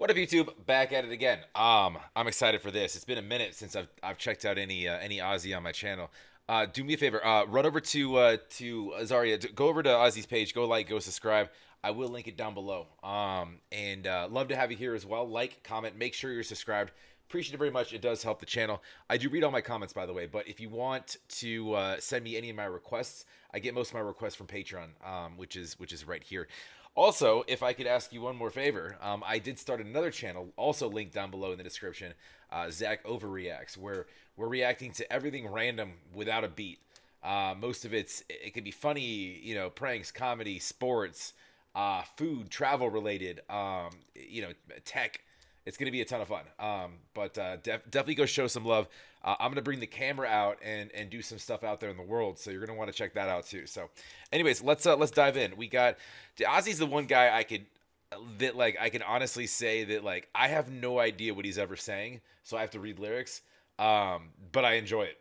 What up, YouTube? Back at it again. I'm excited for this. It's been a minute since I've checked out any Ozzy on my channel. Do me a favor. Run over to Azahriah. Go over to Ozzy's page. Go like. Go subscribe. I will link it down below. And love to have you here as well. Like, comment. Make sure you're subscribed. Appreciate it very much. It does help the channel. I do read all my comments, by the way. But if you want to send me any of my requests, I get most of my requests from Patreon, which is right here. Also, if I could ask you one more favor, I did start another channel, also linked down below in the description, Zach Overreacts, where we're reacting to everything random without a beat. Most of it could be funny, pranks, comedy, sports, food, travel related, tech. It's going to be a ton of fun. But definitely go show some love. I'm going to bring the camera out and do some stuff out there in the world. So you're going to want to check that out too. So anyways, let's dive in. We got Ozzy's the one guy I can honestly say that like I have no idea what he's ever saying. So I have to read lyrics. But I enjoy it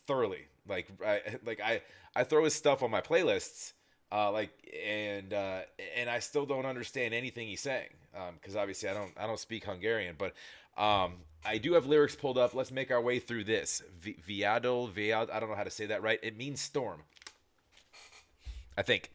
thoroughly. I throw his stuff on my playlists, and I still don't understand anything he's saying, because obviously I don't speak Hungarian, but I do have lyrics pulled up. Let's make our way through this. Viadal, I don't know how to say that right. It means storm, I think.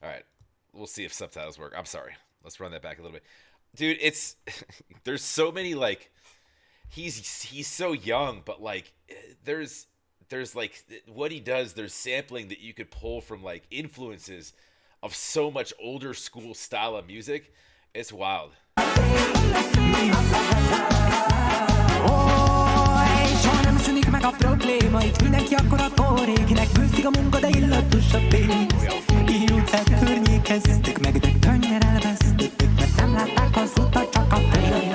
All right, we'll see if subtitles work. I'm sorry. Let's run that back a little bit, dude. It's there's so many like he's so young, but like there's like what he does. There's sampling that you could pull from like influences of so much older school style of music. It's wild. Soha nem szűnik meg a probléma, itt mindenki akkora tóréginek bőszik a munka, de illatos a pénz. Kiutcát környékeztek meg, de könnyen elvesztettek, mert nem látták az utat, csak a pénz.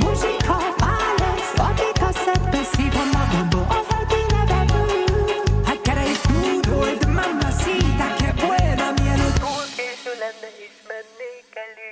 Muzsika, válasz, akik a szedbe szív a magamból, a heti nevemű. Hát gyere és nyújtold, mamacita, que buena, mielőtt túl késő lenne, és mennék elé.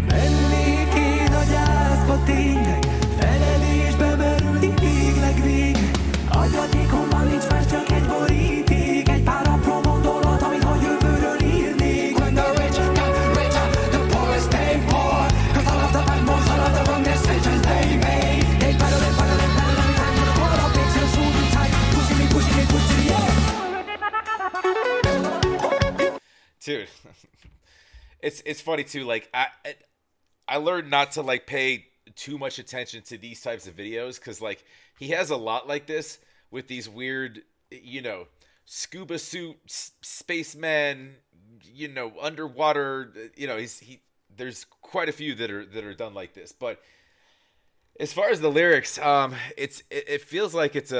Mennék én a gyászba tényleg, feledésbe merülni végleg vége. Agyatékomban nincs más, csak egy boríték, egy pár apró gondolat, amit a jövőről írnék. When the rich got richer, the poorest stay poor, cause all of the bad boys, all of the wrong decisions they made. They better than time for the world of pigs and shooting tight, pushing me to the end. Dude, it's funny too. Like I learned not to like pay too much attention to these types of videos, because like he has a lot like this with these weird, scuba suit spaceman, underwater, there's quite a few that are done like this. But as far as the lyrics, it feels like it's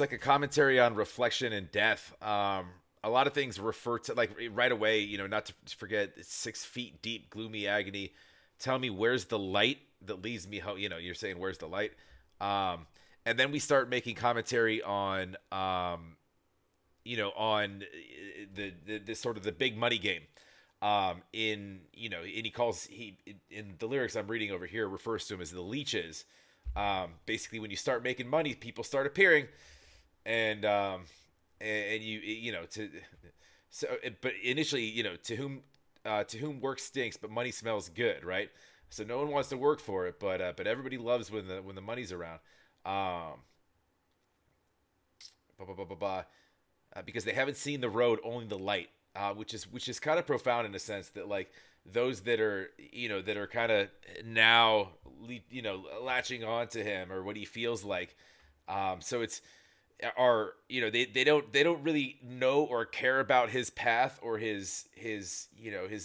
like a commentary on reflection and death. A lot of things refer to like right away, not to forget 6 feet deep, gloomy agony. Tell me where's the light that leads me home. You're saying where's the light, and then we start making commentary on on the sort of the big money game, and he in the lyrics I'm reading over here refers to them as the leeches. Basically when you start making money, people start appearing, and but initially, to whom work stinks, but money smells good, right? So no one wants to work for it, but everybody loves when the money's around, because they haven't seen the road, only the light, which is kind of profound in a sense that like those that are kind of now latching on to him or what he feels like, so it's they don't really know or care about his path or his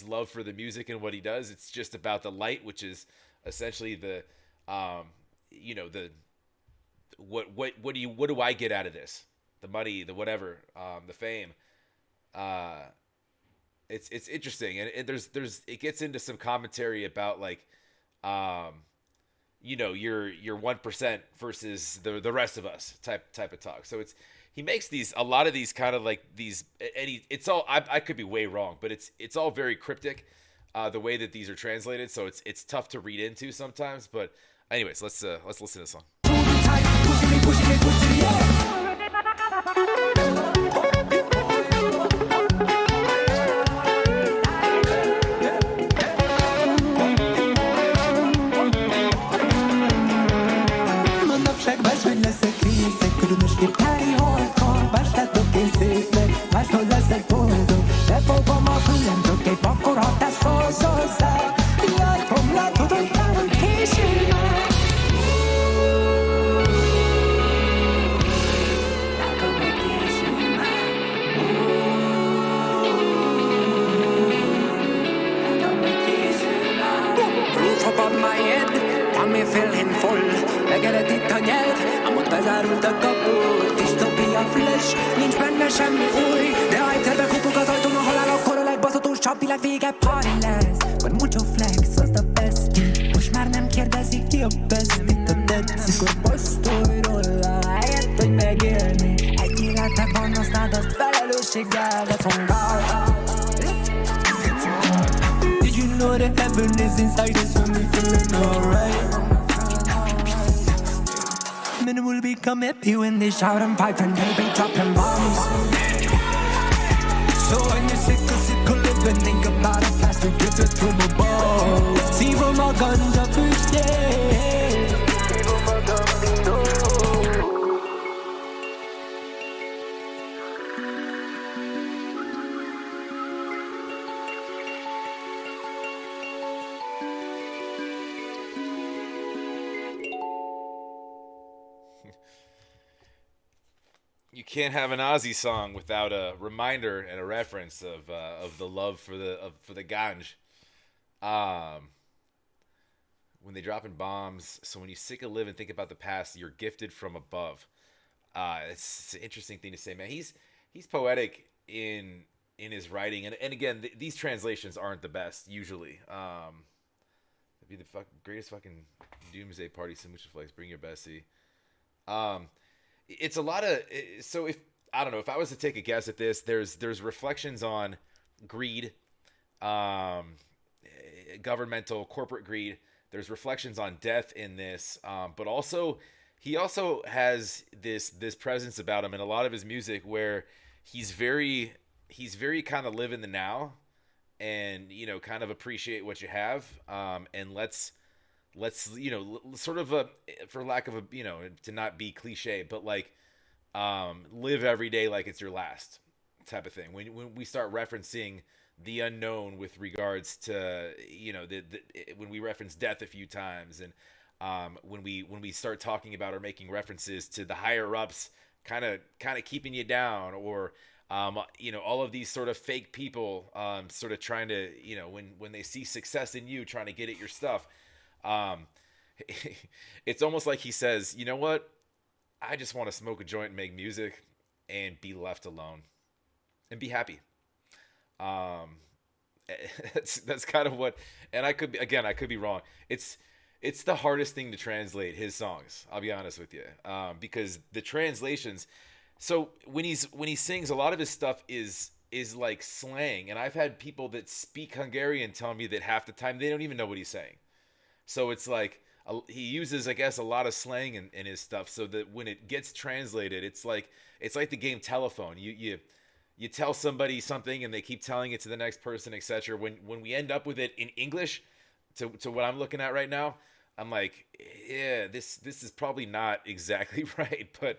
love for the music and what he does. It's just about the light, which is essentially the what do I get out of this? The money, the whatever, the fame. It's interesting, and there's it gets into some commentary about like, um, your 1% versus the rest of us type of talk. So it's he makes these a lot of these kind of like these, and it's all I could be way wrong, but it's all very cryptic, the way that these are translated. So it's tough to read into sometimes. But anyways, let's listen to the song. Manapság más, hogy leszek részek, különösképp tári holkor, bástádok én szépnek, máshol leszek boldog, befogom a különbök, egy akkor hatás szólsz hozzá, látom, látod, hogy távol késő már. Látom, hogy késő már. Látom, hogy késő már. Roof above my head, got me feeling full. Megered itt a nyelv, amúgy bezárult a kaput. Distopia flash, nincs benne semmi új, de ha egyszer bekopog az ajtón a halál, akkor a legbaszatosabb világ vége party lesz. Vagy mucho flex, az a bestie. Most már nem kérdezik ki a bestie. Ha tetszik, hogy posztolj róla, helyett, hogy megélni. Egy életed van, aztán azt felelősséggel, that's on God. Did you know that heaven is inside us when we feeling alright? Men will become happy when they shout and pipe and they be dropping bombs. So when you're sick of living, think about a plastic gift it from above. See from a ganja fish, yeah. See from a ganja. You can't have an Ozzy song without a reminder and a reference of the love for the ganj. Um, when they drop in bombs, so when you sick of living, think about the past. You're gifted from above. It's an interesting thing to say, man. He's poetic in his writing, and again, these translations aren't the best usually. It'd be the greatest fucking doomsday party. Mucha flex. Bring your bestie. It's a lot of, so if I don't know, if I was to take a guess at this, there's reflections on greed, governmental corporate greed. There's reflections on death in this, but also he also has this presence about him in a lot of his music where he's very kind of live in the now, and kind of appreciate what you have, and let's sort of for lack of to not be cliche, but like live every day like it's your last type of thing. When we start referencing the unknown with regards to when we reference death a few times, and when we start talking about or making references to the higher ups kind of keeping you down, or all of these sort of fake people sort of trying to when they see success in you, trying to get at your stuff. It's almost like he says, you know what? I just want to smoke a joint and make music and be left alone and be happy. Um, that's kind of what, and I could be, again, I could be wrong. It's the hardest thing to translate his songs. I'll be honest with you, because the translations. So when he sings, a lot of his stuff is like slang, and I've had people that speak Hungarian tell me that half the time they don't even know what he's saying. So it's like he uses, I guess, a lot of slang in his stuff, so that when it gets translated, it's like the game telephone. You tell somebody something and they keep telling it to the next person, etc. When we end up with it in English, to what I'm looking at right now, I'm like, yeah, this is probably not exactly right, but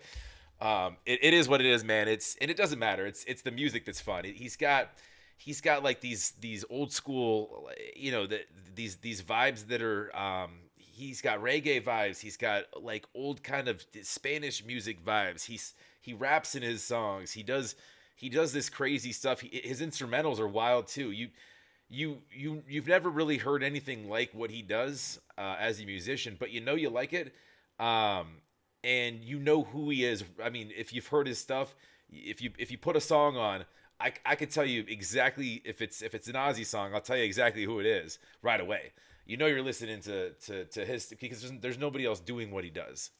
it is what it is, man. And it doesn't matter. It's the music that's fun. He's got like these old school, these vibes that are. He's got reggae vibes. He's got like old kind of Spanish music vibes. He raps in his songs. He does this crazy stuff. His instrumentals are wild too. You've never really heard anything like what he does as a musician, but you like it. And you know who he is. I mean, if you've heard his stuff, if you put a song on, I could tell you exactly if it's an Ozzy song, I'll tell you exactly who it is right away. You know you're listening to his because there's nobody else doing what he does.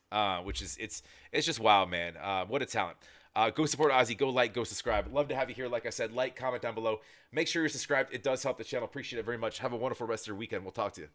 Which is it's just wild, man. What a talent. Go support Ozzy. Go like, go subscribe. Love to have you here. Like I said, like, comment down below. Make sure you're subscribed. It does help the channel. Appreciate it very much. Have a wonderful rest of your weekend. We'll talk to you.